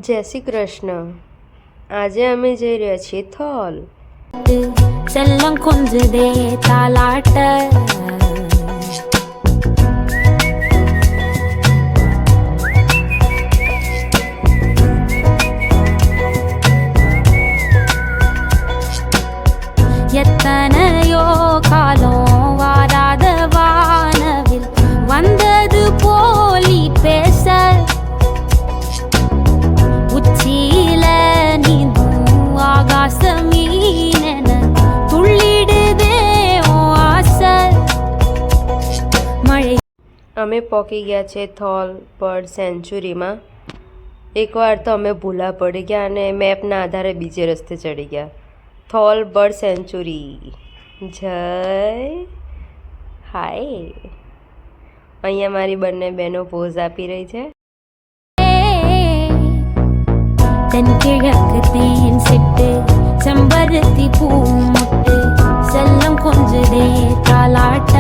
જય શ્રી કૃષ્ણ. આજે અમે જઈ રહ્યા છીએ થોલ. செல்லம் கொஞ்சதே தாலாட்ட எத்தனையோ காலம் வாராத வானவில் வந்தது போலி பேச உச்சியில நீந்தும் ஆகாச மீனென துள்ளிடுதே ஓ ஆசை மழை. અમે પહોંચી ગયા છે થોલ બર્ડ સેન્ચુરીમાં. એકવાર તો અમે ભૂલા પડી ગયા અને મેપના આધારે બીજે રસ્તે ચડી ગયા. Thol bird sanctuary. જય હાય. અહીંયા મારી બંને બહેનો પોઝ આપી રહી છે. தென்கிழக்கு தேன் சிட்டு செம்பருத்தி பூ முட்டு செல்லம் கொஞ்சதே தாலாட்ட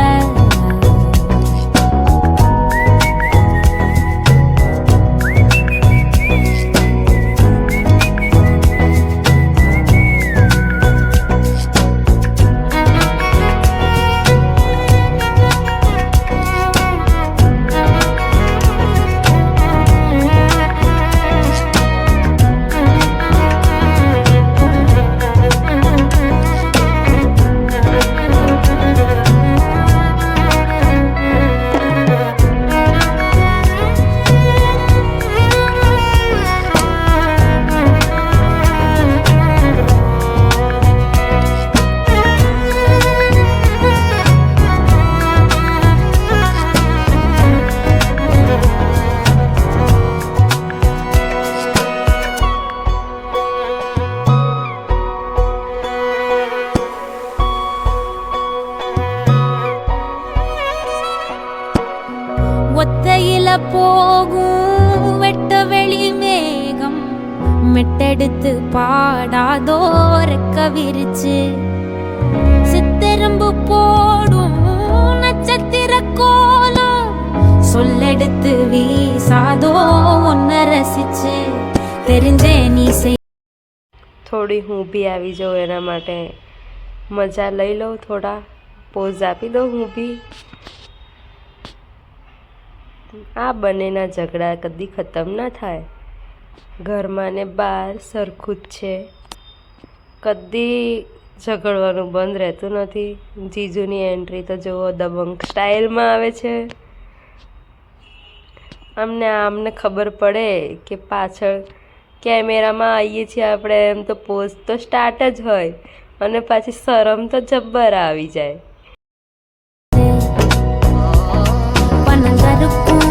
ஒத்தையில போகும் வெட்ட வெளி மேகம் மெட்டெடுத்து பாடாதோ ரெக்க விரிச்சு சித்தெரும்பு போடும் நட்சத்திர கோலம் சொல்லெடுத்து வீசாதோ ஒன்ன ரசிச்சு தெரிஞ்சே நீ செய். થોડી હું બી આવી જાઉં એના માટે મજા લઈ લઉં. થોડા પોઝ આપી દઉં હું બી. આ બંનેના ઝઘડા કદી ખતમ ના થાય. ઘરમાં ને બહાર સરખું જ છે. કદી ઝઘડવાનું બંધ રહેતું નથી. જીજુની એન્ટ્રી તો જુઓ દબંગ સ્ટાઇલમાં આવે છે. આમને ખબર પડે કે પાછળ કેમેરામાં આવીએ છીએ આપણે એમ તો પોઝ તો સ્ટાર્ટ જ હોય અને પાછી શરમ તો જબ્બર આવી જાય. பனங்கருக்கும்